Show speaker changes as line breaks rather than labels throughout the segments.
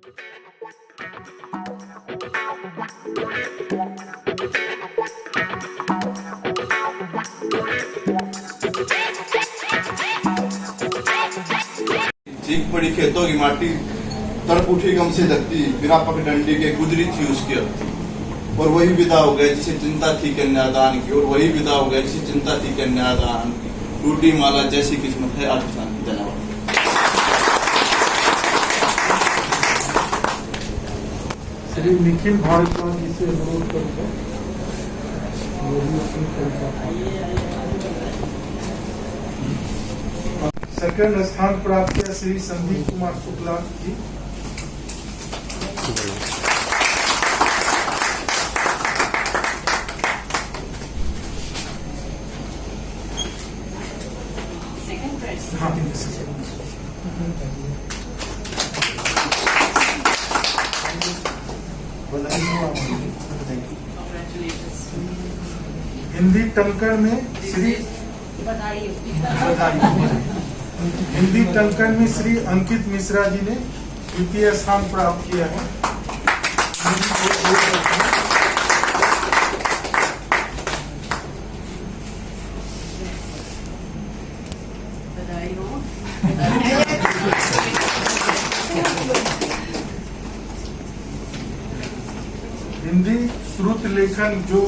चीख पड़ी खेतों की माटी, तड़प उठी गम से धरती, बिना पगडंडी के गुजरी थी उसकी अर्थी। और वही विदा हो गए जिसे चिंता थी कन्यादान की, और वही विदा हो गए जिसे चिंता थी कन्यादान की। टूटी माला जैसी किस्मत है आज किसान की। धन्यवाद।
श्री निखिल भारद्वाज जी से अनुरोध करूंगा। सेकंड स्थान प्राप्त किया श्री संदीप कुमार शुक्ला जी। हाँ, हिंदी टंकण में श्री हिंदी टंकण में श्री अंकित मिश्रा जी ने द्वितीय स्थान प्राप्त किया है। हिंदी श्रुत लेखन जो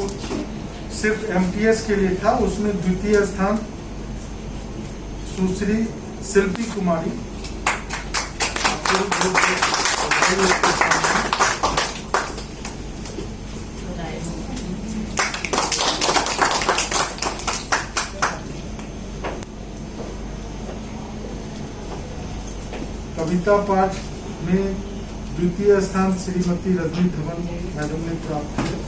सिर्फ एमटीएस के लिए था, उसमें द्वितीय स्थान सुश्री शिल्पी कुमारी। कविता पाठ में द्वितीय स्थान श्रीमती रजनी धवन मैडम ने प्राप्त किया।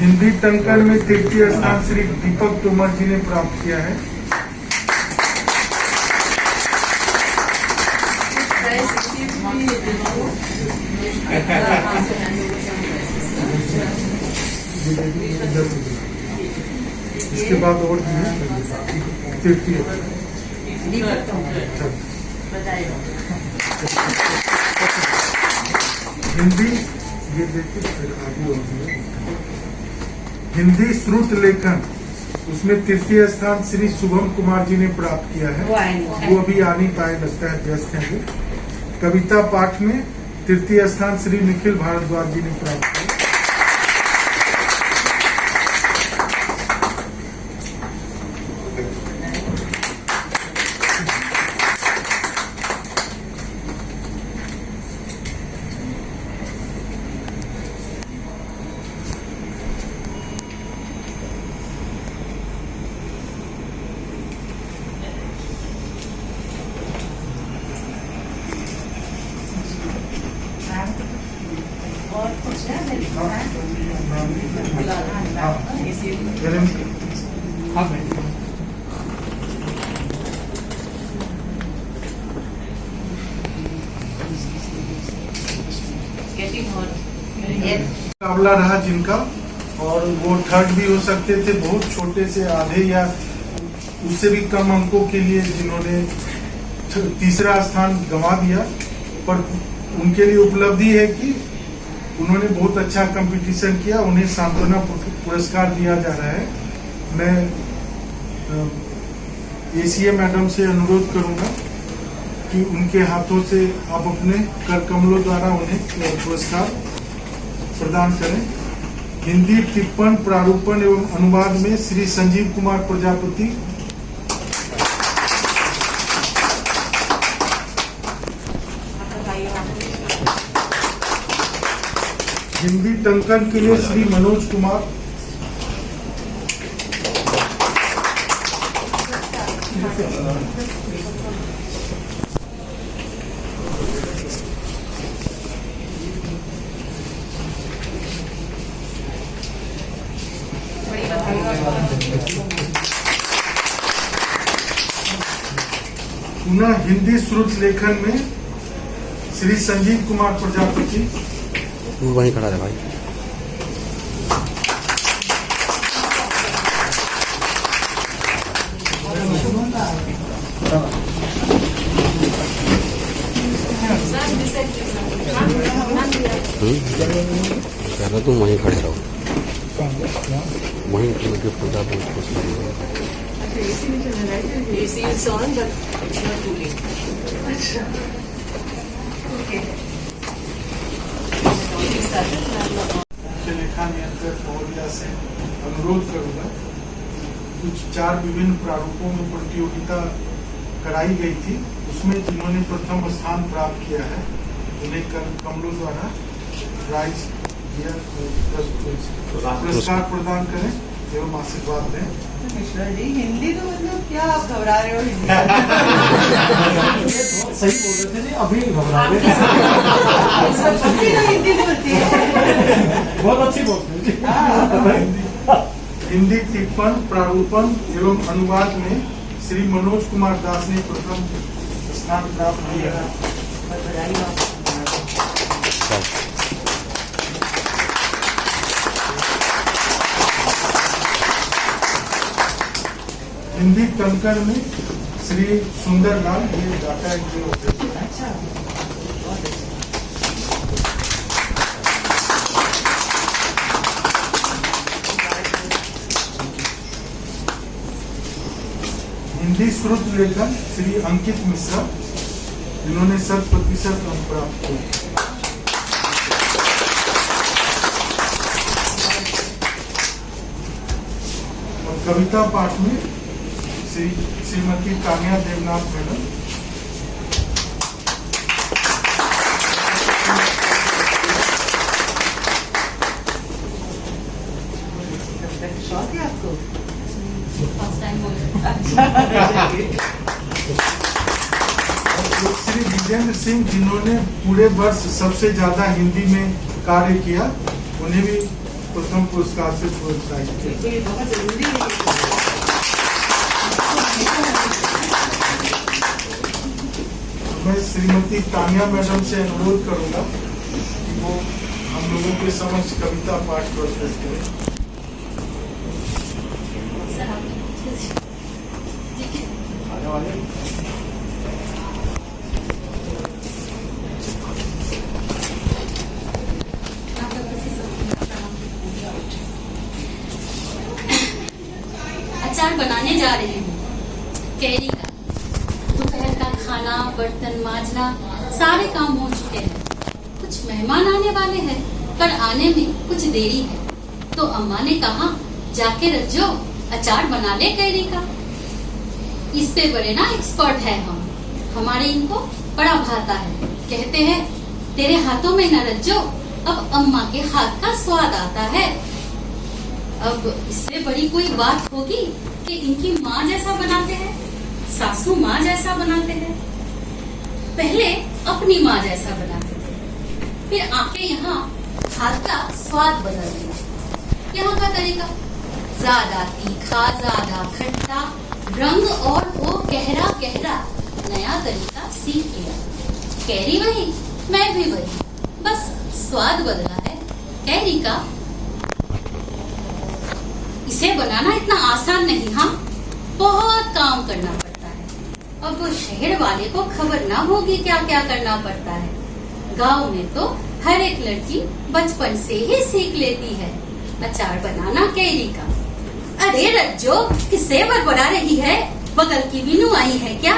हिंदी टंकण में तृतीय स्थान श्री दीपक तोमर जी ने प्राप्त किया है। इसके बाद और भी है तृतीय। हिंदी ये देखिए फिर आगे होती है। हिंदी श्रुत लेखन उसमें तृतीय स्थान श्री शुभम कुमार जी ने प्राप्त किया है। वो अभी आ नहीं पाए, लगता है व्यस्त हैं वो। कविता पाठ में तृतीय स्थान श्री निखिल भारद्वाज जी ने प्राप्त किया। मुकाबला रहा जिनका, और वो थर्ड भी हो सकते थे, बहुत छोटे से आधे या उससे भी कम अंकों के लिए जिन्होंने तीसरा स्थान गंवा दिया, पर उनके लिए उपलब्धि है कि उन्होंने बहुत अच्छा कंपटीशन किया। उन्हें सांत्वना पुरस्कार दिया जा रहा है। मैं एसीए मैडम से अनुरोध करूंगा कि उनके हाथों से आप अपने कर कमलों द्वारा उन्हें पुरस्कार प्रदान करें। हिंदी टिप्पण प्रारूपण एवं अनुवाद में श्री संजीव कुमार प्रजापति। हिंदी टंकन के लिए श्री मनोज कुमार। पुनः हिंदी श्रुत लेखन में श्री संजीव कुमार प्रजापति।
वहीं खड़ा रहे भाई। कहना तुम वहीं खड़े रहो, वहीं गिफ्ट होता बहुत खुश करेंगे।
AC is on, but it's not too late. Okay.
मुख्य लेखा नियंत्रक महोदया से अनुरोध करूंगा, कुछ 4 विभिन्न प्रारूपों में प्रतियोगिता कराई गई थी, उसमें जिन्होंने प्रथम स्थान प्राप्त किया है उन्हें कमलों द्वारा प्राइज पुरस्कार प्रदान करें एवं आशीर्वाद दें।
मिश्रा जी, हिंदी तो मतलब क्या आप घबरा रहे हो? हिंदी
सही बोल रहे थे जी, अभी घबरा रहे हैं।
अभी तो हिंदी बोलती है।
बहुत अच्छी बोलते हैं जी। हिंदी टिप्पण प्रारूपण एवं अनुवाद में श्री मनोज कुमार दास ने प्रथम स्थान प्राप्त किया है। हिंदी टंकन में श्री सुंदरलाल, ये डाटा एंट्री ऑपरेटर है। हिंदी श्रुत लेखन श्री अंकित मिश्रा, जिन्होंने 100% अंक प्राप्त किए। और कविता पाठ में श्रीमती कान्या देवनाथ मैडम।
शौक है आपको?
श्री विजेंद्र सिंह, जिन्होंने पूरे वर्ष सबसे ज्यादा हिंदी में कार्य किया, उन्हें भी प्रथम पुरस्कार से पुरस्कृत किया।
ये बहुत जरूरी है।
मैं श्रीमती तानिया मैडम से अनुरोध करूंगा कि वो हम लोगों के समक्ष कविता पाठ प्रस्तुत करें।
अचार बनाने जा रही हूँ कैरी का। दोपहर का खाना, बर्तन माजना, सारे काम हो चुके हैं। कुछ मेहमान आने वाले हैं, पर आने में कुछ देरी है। तो अम्मा ने कहा, जाके रज्जो अचार बना ले कैरी का। इस पे बड़े ना एक्सपर्ट है हम, हमारे इनको बड़ा भाता है। कहते हैं, तेरे हाथों में न रज्जो, अब अम्मा के हाथ का स्वाद आता है। अब इससे बड़ी कोई बात होगी कि इनकी माँ जैसा बनाते हैं, सासू माँ जैसा बनाते हैं। पहले अपनी माँ जैसा बनाते थे, फिर आके यहाँ हाथ का स्वाद बदल दिया। यहाँ का तरीका ज्यादा तीखा, ज्यादा खट्टा, रंग और वो गहरा गहरा नया तरीका सीख लिया। कैरी वही, मैं भी वही, बस स्वाद बदला है कैरी का। इसे बनाना इतना आसान नहीं, हाँ, बहुत काम करना पड़ता है। अब वो शहर वाले को खबर ना होगी क्या क्या करना पड़ता है। गांव में तो हर एक लड़की बचपन से ही सीख लेती है अचार बनाना कैरी का। अरे रज्जो, किससे बड़बड़ा रही है? बगल की बीनू आई है क्या?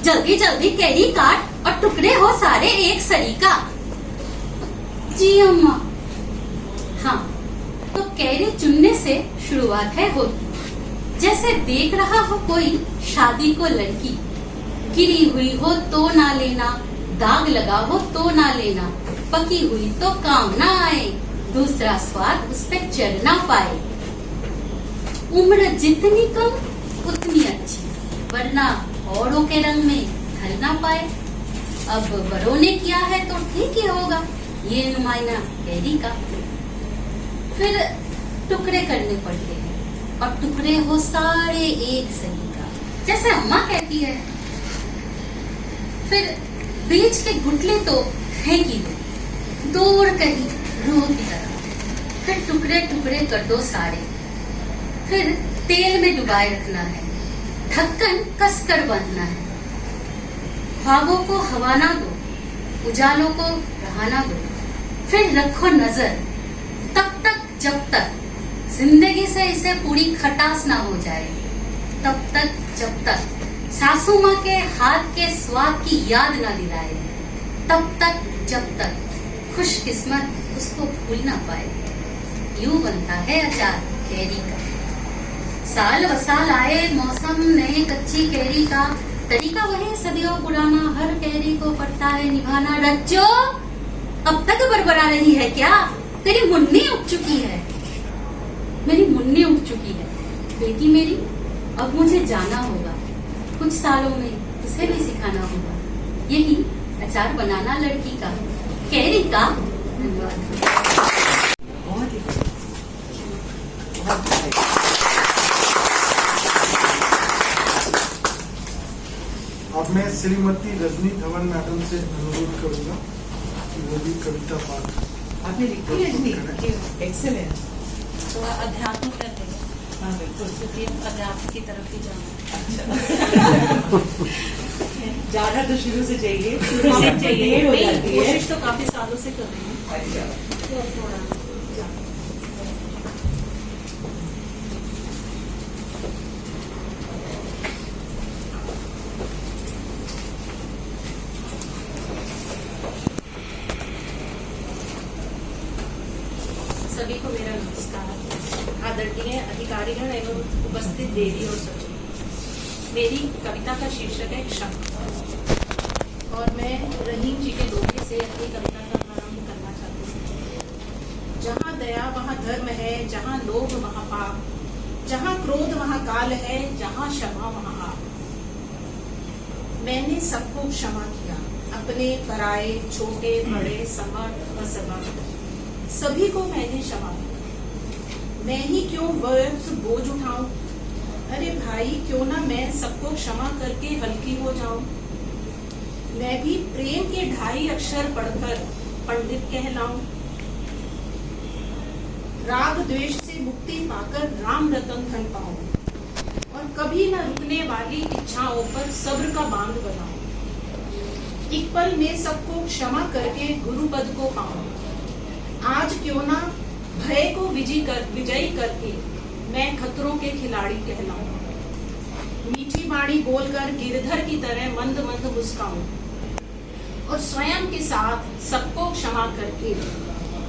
जल्दी जल्दी कैरी काट और टुकड़े हो सारे एक सरी का। जी अम्मा। हाँ, तो कैरी चुनने से शुरुआत है होती। जैसे देख रहा हो कोई शादी को लड़की, गिरी हुई हो तो ना लेना, दाग लगा हो तो ना लेना, पकी हुई तो काम ना आए, दूसरा स्वाद उस पे चढ़ ना पाए। उम्र जितनी कम उतनी अच्छी, वरना औरों के रंग में ढल ना पाए। अब बड़ों ने किया है तो ठीक ही होगा, ये नुमाइना कैरी का। फिर टुकड़े करने पड़ते हैं और टुकड़े हो सारे एक सही का, जैसे अम्मा कहती है। फिर बीच के गुटले तो फेंकी दो, दूर कहीं रूह की तरह। फिर टुकड़े टुकड़े कर दो सारे, फिर तेल में डुबाए रखना है, ढक्कन कसकर बांधना है। ख्वाबों को हवा ना दो, उजालों को रहना दो, फिर रखो नजर तब तक जब तक जिंदगी से इसे पूरी खटास ना हो जाए, तब तक जब तक सासू माँ के हाथ के स्वाद की याद ना दिलाए, तब तक जब तक खुशकिस्मत उसको भूल ना पाए। यूं बनता है अचार कैरी का। साल वसाल आए मौसम नए कच्ची कैरी का, तरीका वही सदियों पुराना, हर कैरी को पड़ता है निभाना। रज्जो, अब तक बरबरा रही है क्या? तेरी मुन्नी उठ चुकी है, मेरी मुन्नी उठ चुकी है। बेटी मेरी, अब मुझे जाना होगा, कुछ सालों में उसे भी सिखाना होगा यही अचार बनाना लड़की का, कैरी का। धन्यवाद।
अब मैं श्रीमती रजनी धवन मैडम से अनुरोध करूंगा कि वो भी कविता पाठ।
आपने लिखी रजनी? एक्सेलेंट।
तो अध्यात्म कर देंगे।
हाँ बिल्कुल,
क्योंकि अध्यात्म की तरफ ही जाना।
जाना तो शुरू से चाहिए,
शुरू से चाहिए।
हो जाती है।
कोशिश तो काफी सालों से कर रही हूँ।
अच्छा,
तो थोड़ा सभी को मेरा नमस्कार। आदरणीय अधिकारीगण एवं उपस्थित देवी और सचिव, मेरी कविता का शीर्षक है क्षमा, और मैं रहीम जी के दोहे से अपनी कविता का प्रारंभ करना चाहती हूँ। जहाँ दया वहाँ धर्म है, जहाँ लोभ वहाँ पाप, जहाँ क्रोध वहाँ काल है, जहाँ क्षमा वहाँ आप। मैंने सबको क्षमा किया, अपने पराए, छोटे बड़े, समर्थ असमर्थ, सभी को मैंने क्षमा किया। मैं ही क्यों व्यर्थ बोझ उठाऊं? अरे भाई, क्यों ना मैं सबको क्षमा करके हल्की हो जाऊं। मैं भी प्रेम के 2.5 अक्षर पढ़कर पंडित कहलाऊं। राग द्वेष से मुक्ति पाकर राम रतन धन पाऊं, और कभी न रुकने वाली इच्छाओं पर सब्र का बांध बनाऊं। एक पल में सबको क्षमा करके गुरु पद को पाऊं। आज क्यों ना भय को विजयी करके मैं खतरों के खिलाड़ी कहलाऊं। मीठी वाणी बोलकर गिरधर की तरह मंद मंद मुस्काऊं, और स्वयं के साथ सबको क्षमा करके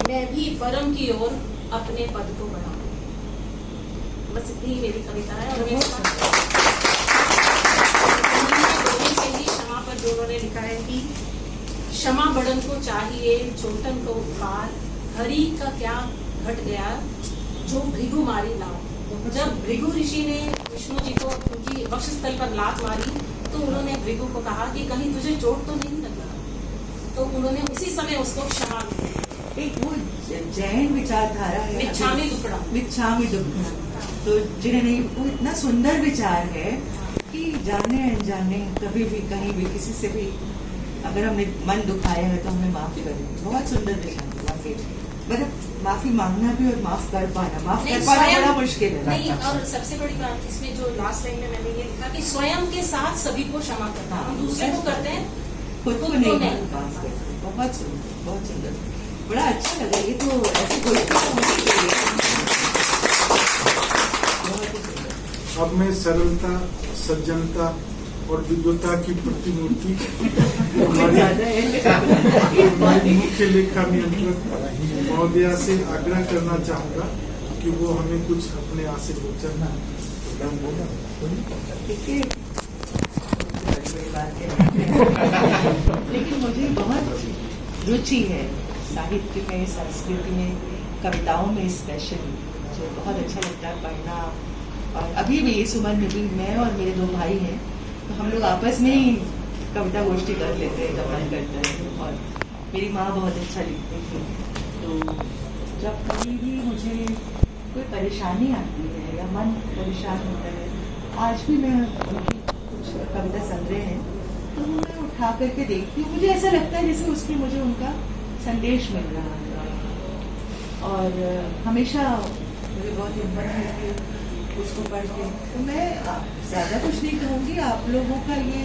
मैं भी परम की ओर अपने पद को बढ़ाऊं। बस इतनी ही मेरी कविता है। और मैं से ही क्षमा पर जो उन्होंने लिखा है कि क्षमा बड़न को चाहिए, छोटन को उपकार, हरि का क्या घट गया जो भृगु मारी लात। जब भृगु ऋषि ने विष्णु जी को उनकी वक्षस्थल पर लात मारी, तो उन्होंने भृगु को कहा कि कहीं तुझे चोट तो नहीं लगा, तो उन्होंने उसी समय उसको क्षमा दी।
एक वो जैन विचारधारा है,
मिच्छामी दुक्कडम।
मिच्छामी दुक्कडम, तो जिन्हें वो इतना सुंदर विचार है कि जाने अनजाने कभी भी कहीं भी किसी से भी अगर हमने मन दुखाया है तो हमें माफ करें। बहुत सुंदर विचार, मतलब माफी मांगना भी और माफ कर पाना, माफ कर पाना बड़ा मुश्किल है।
नहीं, और सबसे बड़ी बात इसमें जो लास्ट लाइन में मैंने ये लिखा कि स्वयं के साथ सभी को क्षमा करना। हम दूसरे को करते हैं,
खुद को नहीं करते। बहुत सुंदर, बहुत सुंदर, बड़ा अच्छा लगा। ये तो ऐसे कोई होनी चाहिए। बहुत ही सुंदर।
अब मैं सरलता, सज्जनता और विद्वता की प्रतिमूर्ति हमारी मुख्य लेखा नियंत्रक महोदया से आग्रह करना चाहूंगा कि वो हमें कुछ अपने आशीर्वचन
देखिए, लेकिन मुझे बहुत रुचि है साहित्य में, संस्कृति में, कविताओं में स्पेशली। मुझे बहुत अच्छा लगता है पढ़ना। और अभी भी इस उम्र में भी मैं और मेरे 2 भाई हैं, तो हम लोग आपस में ही कविता गोष्ठी कर लेते हैं जब मन करता है। और मेरी माँ बहुत अच्छा लिखती थी, तो जब कभी भी मुझे कोई परेशानी आती है या मन परेशान होता है, आज भी मैं उनकी कुछ कविता संग्रह हैं तो मैं उठा करके देखती हूँ। मुझे ऐसा लगता है जैसे उसमें मुझे उनका संदेश मिल रहा है। और हमेशा मुझे बहुत हिम्मत मिलती है उसको पढ़ के। तो मैं ज़्यादा कुछ नहीं कहूँगी। आप लोगों का ये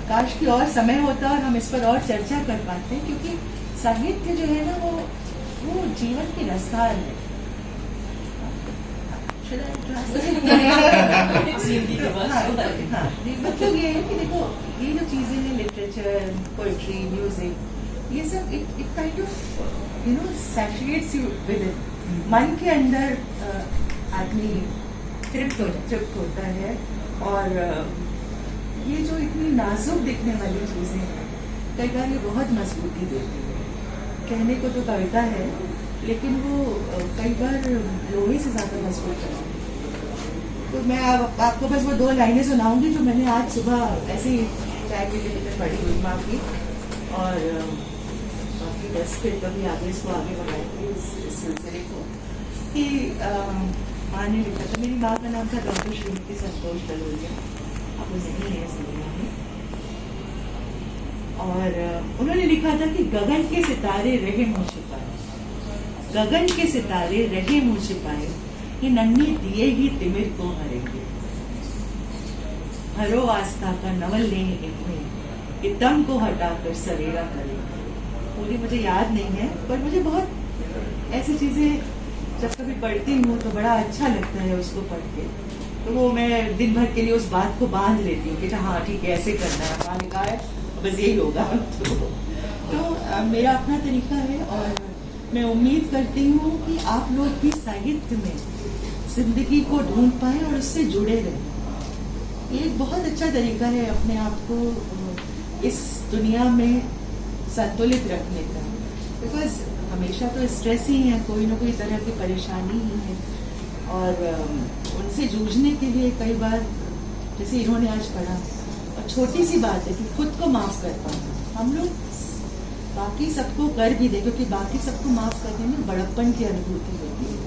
काश की और समय होता और हम इस पर और चर्चा कर पाते हैं, क्योंकि साहित्य जो है ना वो जीवन की रफ्तार है। मतलब ये है कि देखो, ये जो चीजें हैं, लिटरेचर, पोएट्री, म्यूजिक, ये सब it kind of सैचुरेट्स you with it. मन के अंदर आदमी तृप्त होता है। और ये जो इतनी नाजुक दिखने वाली चीजें हैं, कई बार ये बहुत मजबूती देती है। कहने को तो कविता है, लेकिन वो कई बार लोहे से ज्यादा मजबूत है। तो मैं आपको बस वो 2 लाइनें सुनाऊंगी जो मैंने आज सुबह ऐसे ही चाय पीते पीते पढ़ी हुई माँ की। और बाकी बस फिर कभी आगे इसको आगे बढ़ाएंगे इस सिलसिले को। कि माँ ने लिखा था, मेरी माँ का नाम था डॉक्टर श्रीमती संतोष दलोरिया, अब वो नहीं है इस दुनिया में। और उन्होंने लिखा था कि गगन के सितारे रहे मुँह छिपाए, गगन के सितारे रहे मुँह छिपाए, ये नन्हे दिए ही तिमिर को हरेंगे। हरो आस्था का नवल लें इनमें, कि दम को हटाकर सवेरा करेंगे। पूरी मुझे याद नहीं है, पर मुझे बहुत ऐसी चीजें जब कभी पढ़ती हूँ तो बड़ा अच्छा लगता है उसको पढ़ के। तो वो मैं दिन भर के लिए उस बात को बांध लेती हूँ कि हाँ ठीक है, ऐसे करना है, माँ ने कहा है, बस यही होगा। तो मेरा अपना तरीका है। और मैं उम्मीद करती हूँ कि आप लोग भी साहित्य में जिंदगी को ढूंढ पाए और उससे जुड़े रहें। ये एक बहुत अच्छा तरीका है अपने आप को इस दुनिया में संतुलित रखने का। बिकॉज हमेशा तो स्ट्रेस ही है, कोई ना कोई तरह की परेशानी ही है। और उनसे जूझने के लिए कई बार, जैसे इन्होंने आज पढ़ा, और छोटी सी बात है कि खुद को माफ कर पाना। हम लोग बाकी सबको कर भी दे, क्योंकि बाकी सबको माफ करने में बड़प्पन की अनुभूति होती है।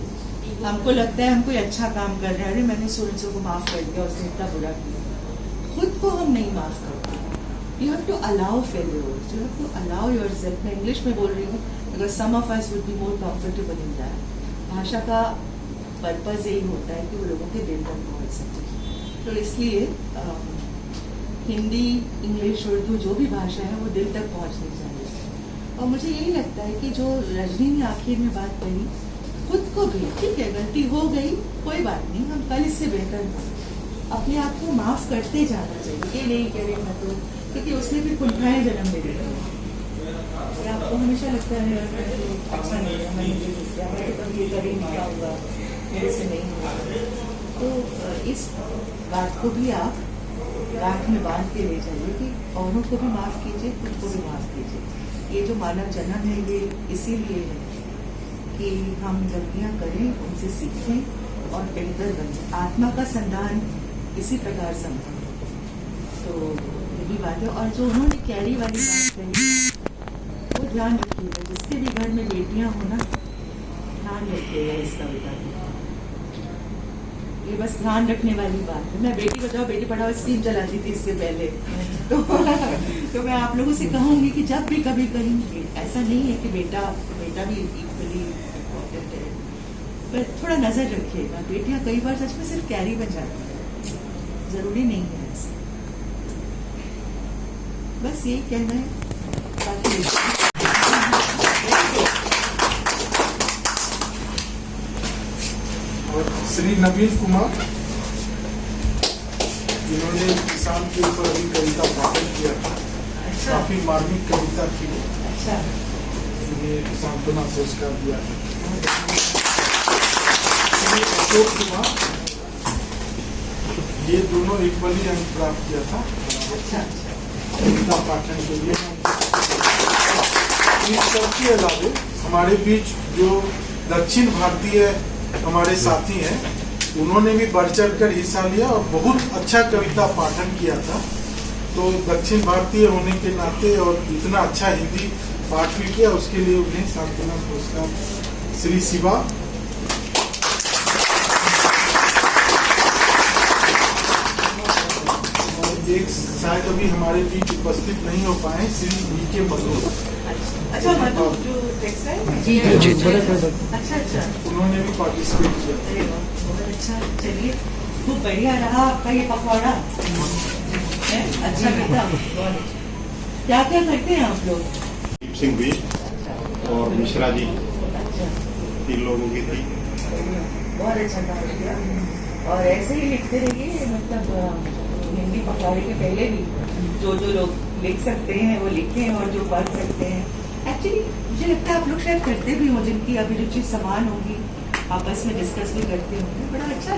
हमको लगता है हम कोई अच्छा काम कर रहे हैं, अरे मैंने सूरज को माफ कर दिया, उसने इतना बुरा किया। खुद को हम नहीं माफ करते। You have to allow failures, you have to allow yourself. मैं इंग्लिश में बोल रही हूँ because some of us would be more comfortable in that. भाषा का पर्पज यही होता है कि वो लोगों के दिल तक पहुँच सके। तो इसलिए हिंदी, इंग्लिश, उर्दू जो भी भाषा है वो दिल तक पहुँचनी चाहिए। और मुझे यही लगता है कि जो रजनी ने आखिर में बात कही, खुद को भी ठीक है, गलती हो गई, कोई बात नहीं, हम कल इससे बेहतर हो। अपने आप को माफ करते जाना चाहिए। ये नहीं कह रही मैं तो, क्योंकि उसने भी कुंठाएं जन्म दे दिया। आपको हमेशा लगता है अच्छा नहीं है, मैंने ये किया, मैं तो कभी ये कभी नहीं आऊँगा, मेरे से नहीं होगा। तो इस बात को भी आप गांठ में बांध के ले जाइए कि औरों को भी माफ कीजिए, खुद को भी माफ कीजिए। ये जो मानव जन्म है ये इसीलिए है कि हम गलतियां करें, उनसे सीखें और बेहतर बने। आत्मा का संधान इसी प्रकार संभव है। तो यही बात है। और जो उन्होंने कैरी वाली बात कही, वो ध्यान रखिएगा, जिसके भी घर में बेटियां हो ना, ध्यान रखिएगा इस कविता को। ये बस ध्यान रखने वाली बात है। मैं बेटी बचाओ बेटी पढ़ाओ स्कीम चलाती थी इससे पहले। तो मैं आप लोगों से कहूँगी कि जब भी कभी कहीं, ऐसा नहीं है कि बेटा भी इक्वली इम्पोर्टेंट है, पर थोड़ा नजर रखिएगा। बेटियां कई बार सच में सिर्फ कैरी बन जाती है, जरूरी नहीं है ऐसा। बस यही कहना है।
और श्री नवीन कुमार, जिन्होंने किसान के ऊपर अभी कविता पाठन किया था।
अच्छा
काफी मार्मिक कविता थी वो,
अच्छा।
उन्हें सांत्वना पुरस्कार दिया था। श्री अशोक कुमार, ये दोनों एक बलि अंक प्राप्त किया था
अच्छा
कविता पाठन के लिए। इन सबके अलावे हमारे बीच जो दक्षिण भारतीय हमारे साथी हैं, उन्होंने भी बढ़ चढ़ कर हिस्सा लिया और बहुत अच्छा कविता पाठन किया था। तो दक्षिण भारतीय होने के नाते और इतना अच्छा हिंदी पाठ भी किया, उसके लिए उन्हें सांत्वना पुरस्कार। श्री शिवा, और एक शायद अभी हमारे बीच उपस्थित नहीं हो पाए, श्री वी के मधु।
अच्छा। मधु जो टेक्सटाइल,
जी
अच्छा अच्छा।
उन्होंने भी पार्टिसिपेट किया।
अरे वाह, बहुत अच्छा। चलिए, खूब बढ़िया रहा आपका ये पकवाड़ा। है? अच्छा बेटा, बहुत अच्छा। क्या क्या करते हैं आप लोग?
दीप सिंह भी और मिश्रा जी,
अच्छा,
3 लोगों की थी।
बहुत अच्छा काम किया। और ऐसे ही लिखते रहिए, मतलब हिंदी पखवाड़े के पहले भी जो जो लोग लिख सकते हैं वो लिखें, और जो पढ़ सकते हैं। एक्चुअली मुझे लगता है आप लोग शायद करते भी हो, जिनकी अभिरुचि समान होगी, आपस में डिस्कस भी करते होंगे। बड़ा अच्छा